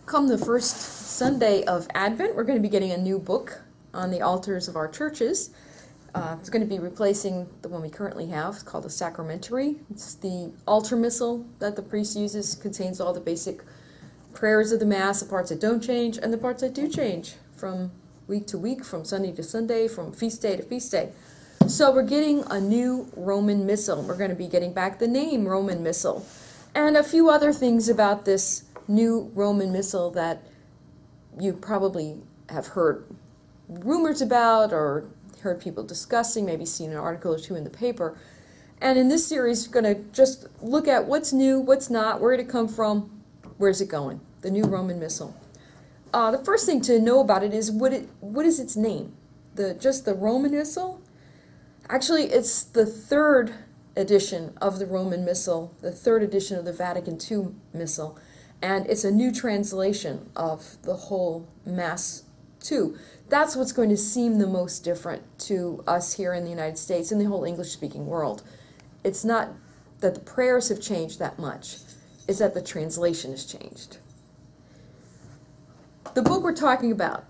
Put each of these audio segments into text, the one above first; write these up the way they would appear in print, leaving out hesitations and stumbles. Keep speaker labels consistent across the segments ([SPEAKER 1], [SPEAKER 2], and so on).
[SPEAKER 1] Come the first Sunday of Advent, we're going to be getting a new book on the altars of our churches. It's going to be replacing the one we currently have. It's called the Sacramentary. It's the altar missal that the priest uses. It contains all the basic prayers of the Mass, the parts that don't change, and the parts that do change from week to week, from Sunday to Sunday, from feast day to feast day. So we're getting a new Roman Missal. We're going to be getting back the name Roman Missal. And a few other things about this new Roman Missal that you probably have heard rumors about or heard people discussing, maybe seen an article or two in the paper. And in this series, we're going to just look at what's new, what's not, where did it come from, where's it going, the new Roman Missal. The first thing to know about it is what is its name? Just the Roman Missal? Actually, it's the third edition of the Roman Missal, the third edition of the Vatican II Missal, and it's a new translation of the whole Mass too. That's what's going to seem the most different to us here in the United States and the whole English-speaking world. It's not that the prayers have changed that much, it's that the translation has changed. The book we're talking about,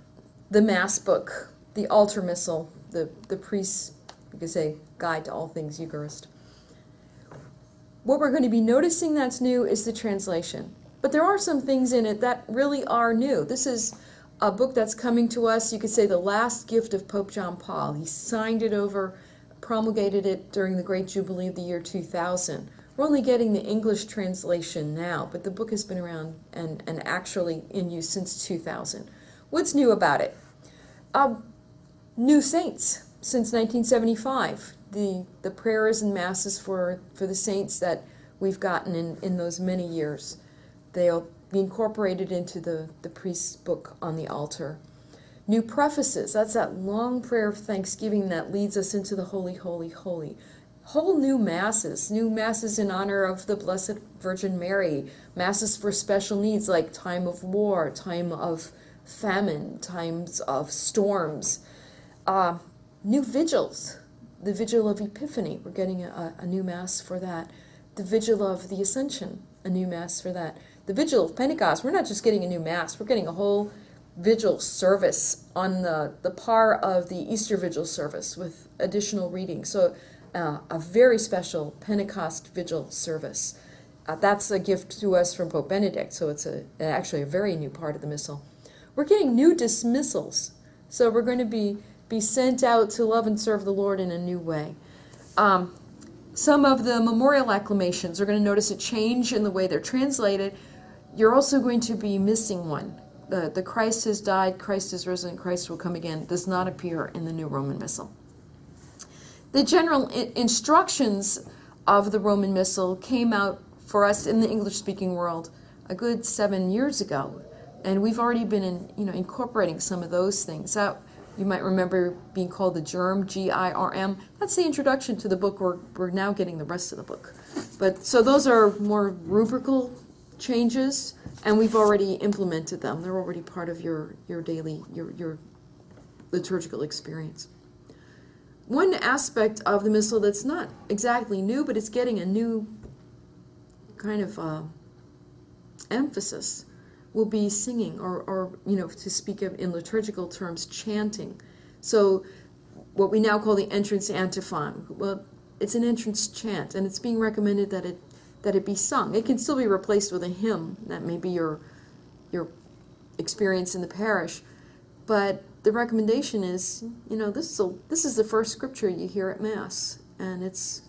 [SPEAKER 1] the Mass book, the altar missal, the priest's, you could say, guide to all things Eucharist. What we're going to be noticing that's new is the translation. But there are some things in it that really are new. This is a book that's coming to us, you could say, the last gift of Pope John Paul. He signed it over, promulgated it during the Great Jubilee of the year 2000. We're only getting the English translation now, but the book has been around and actually in use since 2000. What's new about it? New saints since 1975. The prayers and masses for the saints that we've gotten in those many years. They'll be incorporated into the priest's book on the altar. New prefaces, that's that long prayer of thanksgiving that leads us into the Holy, Holy, Holy. Whole new masses in honor of the Blessed Virgin Mary, masses for special needs like time of war, time of famine, times of storms. New vigils, the Vigil of Epiphany, we're getting a new Mass for that. The Vigil of the Ascension, a new Mass for that. The Vigil of Pentecost, we're not just getting a new Mass, we're getting a whole vigil service on the par of the Easter Vigil service with additional readings. So a very special Pentecost Vigil service. That's a gift to us from Pope Benedict, so it's actually a very new part of the Missal. We're getting new dismissals, so we're going to be sent out to love and serve the Lord in a new way. Some of the memorial acclamations are going to notice a change in the way they're translated. You're also going to be missing one. The Christ has died, Christ is risen, Christ will come again does not appear in the new Roman Missal. The general instructions of the Roman Missal came out for us in the English-speaking world a good 7 years ago, and we've already been incorporating some of those things. You might remember being called the GIRM, G-I-R-M. That's the introduction to the book. We're now getting the rest of the book. So those are more rubrical changes, and we've already implemented them. They're already part of your daily, your liturgical experience. One aspect of the Missal that's not exactly new, but it's getting a new kind of emphasis, will be singing, or to speak of in liturgical terms, chanting. So what we now call the entrance antiphon, well, it's an entrance chant, and it's being recommended that it be sung. It can still be replaced with a hymn. That may be your experience in the parish, but the recommendation is, this is the first scripture you hear at Mass, and it's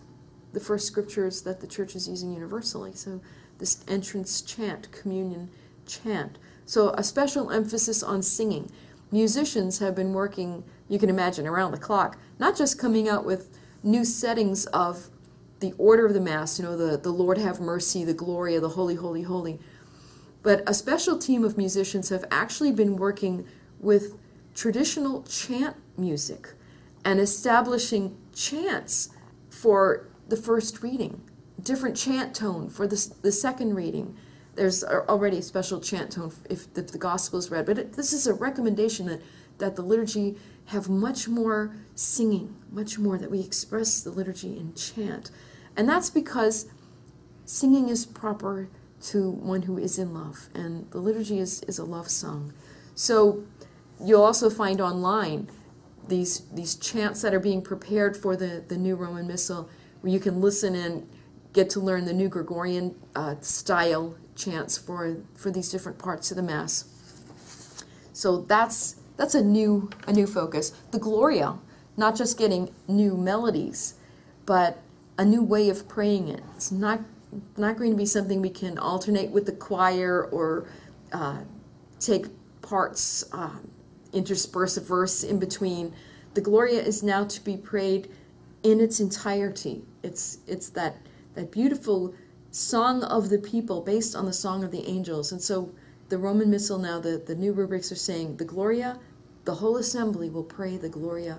[SPEAKER 1] the first scriptures that the Church is using universally. So this entrance chant, communion chant. So a special emphasis on singing. Musicians have been working, you can imagine, around the clock, not just coming out with new settings of the order of the Mass, the Lord have mercy, the Gloria, the Holy, Holy, Holy, but a special team of musicians have actually been working with traditional chant music and establishing chants for the first reading, different chant tone for the second reading. There's already a special chant tone if the Gospel is read, but this is a recommendation that the liturgy have much more singing, much more that we express the liturgy in chant. And that's because singing is proper to one who is in love. And the liturgy is a love song. So you'll also find online these chants that are being prepared for the new Roman Missal, where you can listen and get to learn the new Gregorian style chants for these different parts of the Mass. So that's a new focus. The Gloria, not just getting new melodies, but a new way of praying it. It's not going to be something we can alternate with the choir or take parts, intersperse a verse in between. The Gloria is now to be prayed in its entirety. It's that beautiful song of the people based on the song of the angels. And so the Roman Missal now, the new rubrics are saying the Gloria, the whole assembly will pray the Gloria,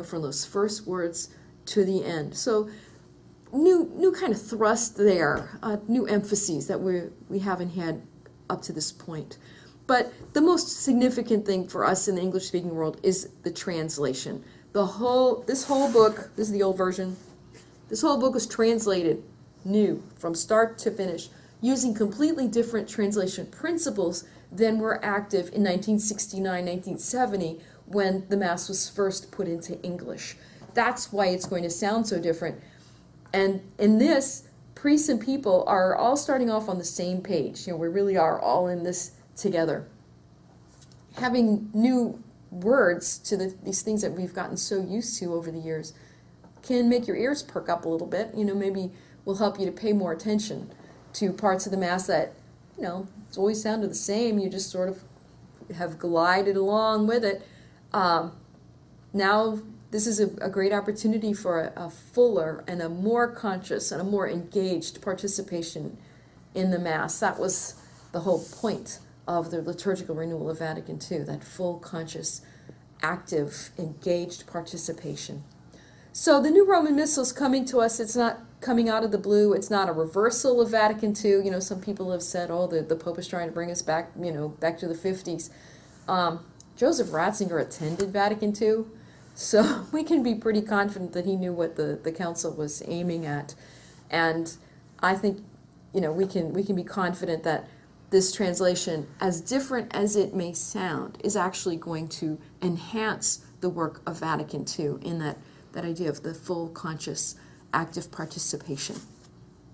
[SPEAKER 1] from those first words to the end. So new kind of thrust there, new emphases that we haven't had up to this point. But the most significant thing for us in the English-speaking world is the translation. This whole book, this is the old version, this whole book was translated new from start to finish using completely different translation principles than were active in 1969, 1970 when the Mass was first put into English. That's why it's going to sound so different. And in this, priests and people are all starting off on the same page. We really are all in this together. Having new words to these things that we've gotten so used to over the years can make your ears perk up a little bit. Maybe will help you to pay more attention to parts of the Mass that, it's always sounded the same. You just sort of have glided along with it. Now, this is a great opportunity for a fuller and a more conscious and a more engaged participation in the Mass. That was the whole point of the liturgical renewal of Vatican II, that full, conscious, active, engaged participation. So the new Roman Missal is coming to us. It's not coming out of the blue. It's not a reversal of Vatican II. Some people have said, the Pope is trying to bring us back, back to the 50s. Joseph Ratzinger attended Vatican II, so we can be pretty confident that he knew what the Council was aiming at. And I think, we can be confident that this translation, as different as it may sound, is actually going to enhance the work of Vatican II in that idea of the full, conscious, active participation.